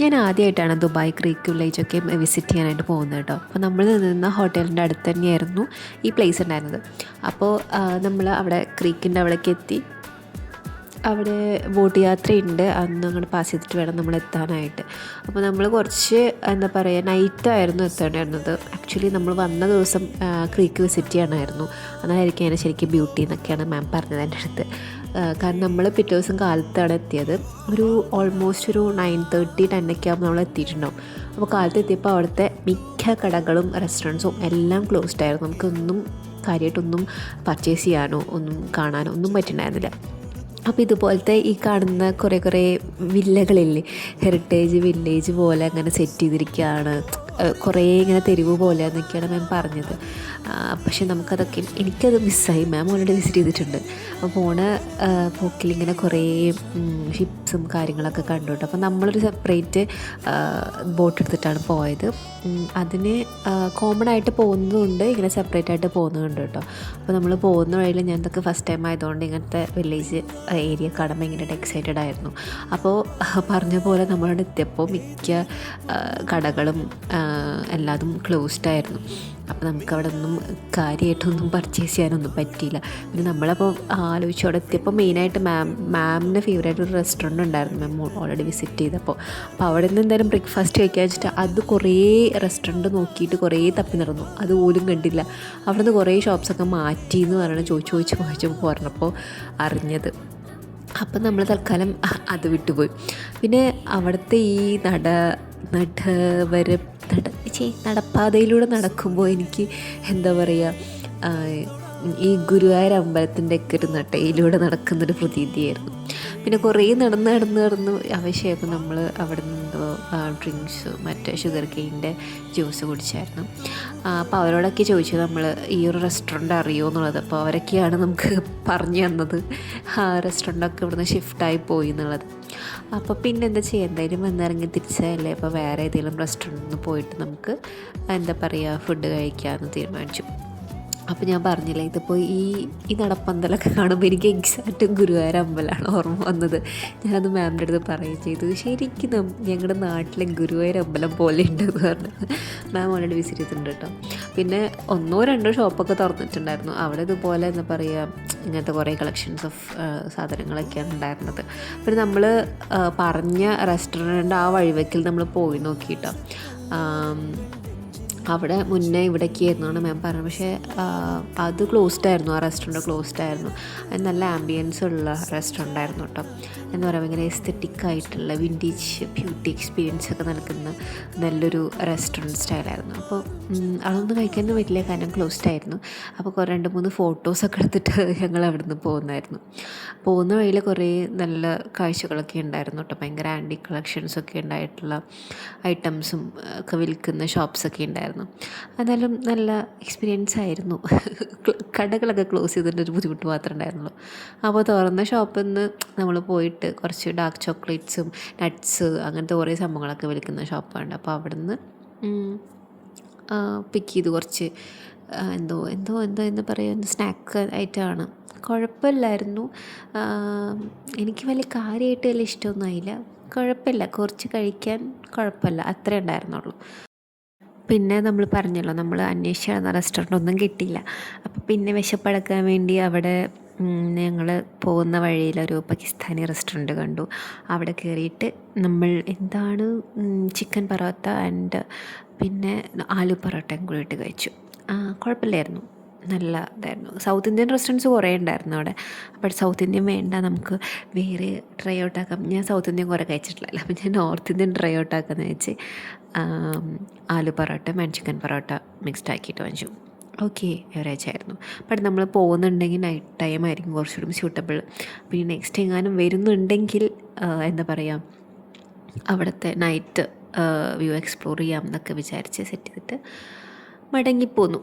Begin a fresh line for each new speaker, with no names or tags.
ഞാൻ ആദ്യമായിട്ടാണ് Dubai creek വില്ലേജൊക്കെ visit ചെയ്യാനായിട്ട് പോകുന്നത് കേട്ടോ. അപ്പോൾ നമ്മൾ നിന്ന ഹോട്ടലിൻ്റെ അടുത്ത് തന്നെയായിരുന്നു ഈ പ്ലേസ് ഉണ്ടായിരുന്നത്. അപ്പോൾ നമ്മൾ അവിടെ ക്രീക്കിൻ്റെ അവിടേക്ക് എത്തി. അവിടെ ബോട്ട് യാത്രയുണ്ട്, അന്ന് അങ്ങോട്ട് പാസ് ചെയ്തിട്ട് വേണം നമ്മൾ എത്താനായിട്ട്. അപ്പോൾ നമ്മൾ കുറച്ച് എന്താ പറയുക നൈറ്റായിരുന്നു എത്തേണ്ടായിരുന്നത്. ആക്ച്വലി നമ്മൾ വന്ന ദിവസം ക്രീക്ക് വിസിറ്റ് ചെയ്യണമായിരുന്നു. അതായിരിക്കും അതിന് ശരിക്കും ബ്യൂട്ടി എന്നൊക്കെയാണ് മാം പറഞ്ഞത് എൻ്റെ അടുത്ത്. കാരണം നമ്മൾ പിറ്റേ ദിവസം കാലത്താണ് എത്തിയത്. ഓൾമോസ്റ്റ് ഒരു 9:30 10 ആകുമ്പോൾ നമ്മൾ എത്തിയിട്ടുണ്ടാവും. അപ്പോൾ കാലത്ത് എത്തിയപ്പോൾ അവിടുത്തെ മിക്ക കടകളും റെസ്റ്റോറൻറ്റ്സും എല്ലാം ക്ലോസ്ഡ് ആയിരുന്നു. നമുക്കൊന്നും കാര്യമായിട്ടൊന്നും പർച്ചേസ് ചെയ്യാനോ ഒന്നും കാണാനോ ഒന്നും പറ്റുന്നുണ്ടായിരുന്നില്ല. അപ്പോൾ ഇതുപോലത്തെ ഈ കാണുന്ന കുറേ വില്ലകളില്ലേ, ഹെറിറ്റേജ് വില്ലേജ് പോലെ അങ്ങനെ സെറ്റ് ചെയ്തിരിക്കുകയാണ്. കുറേ ഇങ്ങനെ തെരുവ് പോലെ എന്നൊക്കെയാണ് മാം പറഞ്ഞത്. പക്ഷെ നമുക്കതൊക്കെ എനിക്കത് മിസ്സായി. മാം ഓൾറെഡി വിസിറ്റ് ചെയ്തിട്ടുണ്ട്. അപ്പോൾ പോക്കിലിങ്ങനെ കുറേ ഷിപ്സും കാര്യങ്ങളൊക്കെ കണ്ടു കേട്ടോ. അപ്പോൾ നമ്മളൊരു സെപ്പറേറ്റ് ബോട്ട് എടുത്തിട്ടാണ് പോയത്. അതിന് കോമൺ ആയിട്ട് പോകുന്നതുകൊണ്ട് ഇങ്ങനെ സെപ്പറേറ്റ് ആയിട്ട് പോകുന്നതുണ്ട് കേട്ടോ. അപ്പോൾ നമ്മൾ പോകുന്ന വഴിയിൽ ഞാൻ ഇതൊക്കെ ഫസ്റ്റ് ടൈം ആയതുകൊണ്ട് ഇങ്ങനത്തെ വില്ലേജ് ഏരിയ കാണാൻ ഭയങ്കരമായിട്ട് എക്സൈറ്റഡ് ആയിരുന്നു. അപ്പോൾ പറഞ്ഞ പോലെ നമ്മളവിടെ എത്തിയപ്പോൾ മിക്ക കടകളും എല്ലാതും ക്ലോസ്ഡ് ആയിരുന്നു. അപ്പോൾ നമുക്കവിടെ ഒന്നും കാര്യമായിട്ടൊന്നും പർച്ചേസ് ചെയ്യാനൊന്നും പറ്റിയില്ല. പിന്നെ നമ്മളപ്പോൾ ആലോചിച്ച് അവിടെ എത്തിയപ്പോൾ മെയിനായിട്ട് മാമിൻ്റെ ഫേവറേറ്റ് ഒരു റെസ്റ്റോറൻറ്റ് ഉണ്ടായിരുന്നു മാം ഓൾറെഡി വിസിറ്റ് ചെയ്തപ്പോൾ. അപ്പോൾ അവിടെ നിന്ന് എന്തായാലും ബ്രേക്ക്ഫാസ്റ്റ് കഴിക്കാൻ വെച്ചിട്ട് അത് കുറേ റെസ്റ്റോറൻറ്റ് നോക്കിയിട്ട് കുറേ തപ്പി നടന്നു, അതുപോലും കണ്ടില്ല. അവിടെ നിന്ന് കുറേ ഷോപ്സൊക്കെ മാറ്റി എന്ന് പറയണം ചോദിച്ചു പറഞ്ഞപ്പോൾ അറിഞ്ഞത്. അപ്പം നമ്മൾ തൽക്കാലം അത് വിട്ടുപോയി. പിന്നെ അവിടുത്തെ ഈ നടപ്പാതയിലൂടെ നടക്കുമ്പോൾ എനിക്ക് എന്താ പറയുക, ഈ ഗുരുവായൂർ അമ്പലത്തിൻ്റെ ഒക്കെ ഒരു നടയിലൂടെ നടക്കുന്നൊരു പ്രതീതിയായിരുന്നു. പിന്നെ കുറേ നടന്ന് ആവശ്യമായപ്പോൾ നമ്മൾ അവിടെ നിന്ന് ഡ്രിങ്ക്സ് മറ്റേ ഷുഗർ കെയിൻ്റെ ജ്യൂസ് കുടിച്ചായിരുന്നു. അപ്പോൾ അവരോടൊക്കെ ചോദിച്ചു നമ്മൾ ഈ ഒരു റെസ്റ്റോറൻറ്റ് അറിയുമോ എന്നുള്ളത്. അപ്പോൾ അവരൊക്കെയാണ് നമുക്ക് പറഞ്ഞു തന്നത് ആ റെസ്റ്റോറൻറ്റൊക്കെ ഇവിടുന്ന് ഷിഫ്റ്റായി പോയി എന്നുള്ളത്. അപ്പോൾ പിന്നെ എന്താ ചെയ്യുക, എന്തായാലും വന്നിറങ്ങി തിരിച്ചല്ലേ. അപ്പോൾ വേറെ ഏതെങ്കിലും റെസ്റ്റോറൻറ്റിൽ പോയിട്ട് നമുക്ക് എന്താ പറയുക ഫുഡ് കഴിക്കാമെന്ന് തീരുമാനിച്ചു. അപ്പോൾ ഞാൻ പറഞ്ഞില്ല, ഇതിപ്പോൾ ഈ നടപ്പന്തലൊക്കെ കാണുമ്പോൾ എനിക്ക് എക്സാക്റ്റ് ഗുരുവായൂർ അമ്പലമാണ് ഓർമ്മ വന്നത്. ഞാനത് മാമിൻ്റെ അടുത്ത് പറയുകയും ചെയ്തു, ശരിക്കും ഞങ്ങളുടെ നാട്ടിലെ ഗുരുവായൂർ അമ്പലം പോലെ ഉണ്ടെന്ന് പറഞ്ഞു. മാം ഓൾറെഡി വിസിറ്റ് ചെയ്തിട്ടുണ്ട് കേട്ടോ. പിന്നെ 1-2 ഷോപ്പൊക്കെ തുറന്നിട്ടുണ്ടായിരുന്നു. അവിടെ ഇതുപോലെ എന്താ പറയുക ഇങ്ങനത്തെ കുറേ കളക്ഷൻസ് ഓഫ് സാധനങ്ങളൊക്കെയാണ് ഉണ്ടായിരുന്നത്. പിന്നെ നമ്മൾ പറഞ്ഞ റെസ്റ്റോറൻറ്റ് ആ വഴിവെക്കിൽ നമ്മൾ പോയി നോക്കിയിട്ടോ. അവിടെ മുന്നേ ഇവിടേക്ക് ആയിരുന്നാണ് മാം പറഞ്ഞത്. പക്ഷേ അത് ക്ലോസ്ഡ് ആയിരുന്നു, ആ റെസ്റ്റോറൻറ്റ് ക്ലോസ്ഡ് ആയിരുന്നു. അത് നല്ല ആംബിയൻസ് ഉള്ള റെസ്റ്റോറൻ്റ് ആയിരുന്നു കേട്ടോ. എന്ന് പറയുമ്പോൾ ഇങ്ങനെ എസ്തെറ്റിക് ആയിട്ടുള്ള വിൻറ്റേജ് ബ്യൂട്ടി എക്സ്പീരിയൻസ് ഒക്കെ നൽകുന്ന നല്ലൊരു റെസ്റ്റോറൻറ്റ് സ്റ്റൈലായിരുന്നു. അപ്പോൾ അതൊന്നും കഴിക്കാനൊന്നും പറ്റില്ല, കാരണം ക്ലോസ്ഡ് ആയിരുന്നു. അപ്പോൾ 2-3 ഫോട്ടോസൊക്കെ എടുത്തിട്ട് ഞങ്ങൾ അവിടെ നിന്ന് പോകുന്ന വഴിയിൽ കുറേ നല്ല കാഴ്ചകളൊക്കെ ഉണ്ടായിരുന്നു കേട്ടോ. ഭയങ്കര ആൻറ്റി കളക്ഷൻസൊക്കെ ഉണ്ടായിട്ടുള്ള ഐറ്റംസും ഒക്കെ വിൽക്കുന്ന ഷോപ്സൊക്കെ ഉണ്ടായിരുന്നു. എന്നാലും നല്ല എക്സ്പീരിയൻസ് ആയിരുന്നു. കടകളൊക്കെ ക്ലോസ് ചെയ്തിട്ടൊരു ബുദ്ധിമുട്ട് മാത്രമേ ഉണ്ടായിരുന്നുള്ളൂ. അപ്പോൾ തുറന്ന ഷോപ്പിൽ നിന്ന് നമ്മൾ പോയിട്ട് കുറച്ച് ഡാർക്ക് ചോക്ലേറ്റ്സും നട്ട്സ് അങ്ങനത്തെ കുറേ സംഭവങ്ങളൊക്കെ വിൽക്കുന്ന ഷോപ്പാണ്. അപ്പോൾ അവിടെ നിന്ന് പിക്ക് ചെയ്ത് കുറച്ച് എന്താ പറയുക സ്നാക്ക് ആയിട്ടാണ്. കുഴപ്പമില്ലായിരുന്നു. എനിക്ക് വലിയ കാര്യമായിട്ട് വലിയ ഇഷ്ടമൊന്നും ആയില്ല. കുഴപ്പമില്ല, കുറച്ച് കഴിക്കാൻ കുഴപ്പമില്ല, അത്രേ ഉണ്ടായിരുന്നുള്ളൂ. പിന്നെ നമ്മൾ പറഞ്ഞല്ലോ, നമ്മൾ അന്വേഷിച്ച് നടന്ന റെസ്റ്റോറൻ്റ് ഒന്നും കിട്ടിയില്ല. അപ്പോൾ പിന്നെ വിശപ്പടക്കാൻ വേണ്ടി അവിടെ ഞങ്ങൾ പോകുന്ന വഴിയിലൊരു പാകിസ്ഥാനി റെസ്റ്റോറൻറ്റ് കണ്ടു. അവിടെ കയറിയിട്ട് നമ്മൾ ചിക്കൻ പൊറോട്ട ആൻഡ് പിന്നെ ആലു പൊറോട്ടയും കൂടിയിട്ട് കഴിച്ചു. കുഴപ്പമില്ലായിരുന്നു, നല്ല ഇതായിരുന്നു. സൗത്ത് ഇന്ത്യൻ റെസ്റ്റോറൻറ്റ്സ് കുറേ ഉണ്ടായിരുന്നു അവിടെ. അപ്പോൾ സൗത്ത് ഇന്ത്യൻ വേണ്ട, നമുക്ക് വേറെ ട്രൈ ഔട്ട് ആക്കാം. ഞാൻ സൗത്ത് ഇന്ത്യൻ കുറേ കഴിച്ചിട്ടില്ല, അപ്പോൾ ഞാൻ നോർത്ത് ഇന്ത്യൻ ട്രൈ ഔട്ട് ആക്കാമെന്ന് വെച്ച് aloo parotta and chicken parotta mixed ആക്കിയിട്ട് വാങ്ങിച്ചു. ഓക്കെ, എവറേജ് ആയിരുന്നു. ബട്ട് നമ്മൾ പോകുന്നുണ്ടെങ്കിൽ നൈറ്റ് ടൈം ആയിരിക്കും കുറച്ചുകൂടി സ്യൂട്ടബിൾ. പിന്നെ നെക്സ്റ്റ് എങ്ങാനും വരുന്നുണ്ടെങ്കിൽ എന്താ പറയുക അവിടുത്തെ നൈറ്റ് വ്യൂ എക്സ്പ്ലോർ ചെയ്യാം എന്നൊക്കെ വിചാരിച്ച് സെറ്റ് ചെയ്തിട്ട് മടങ്ങിപ്പോന്നു.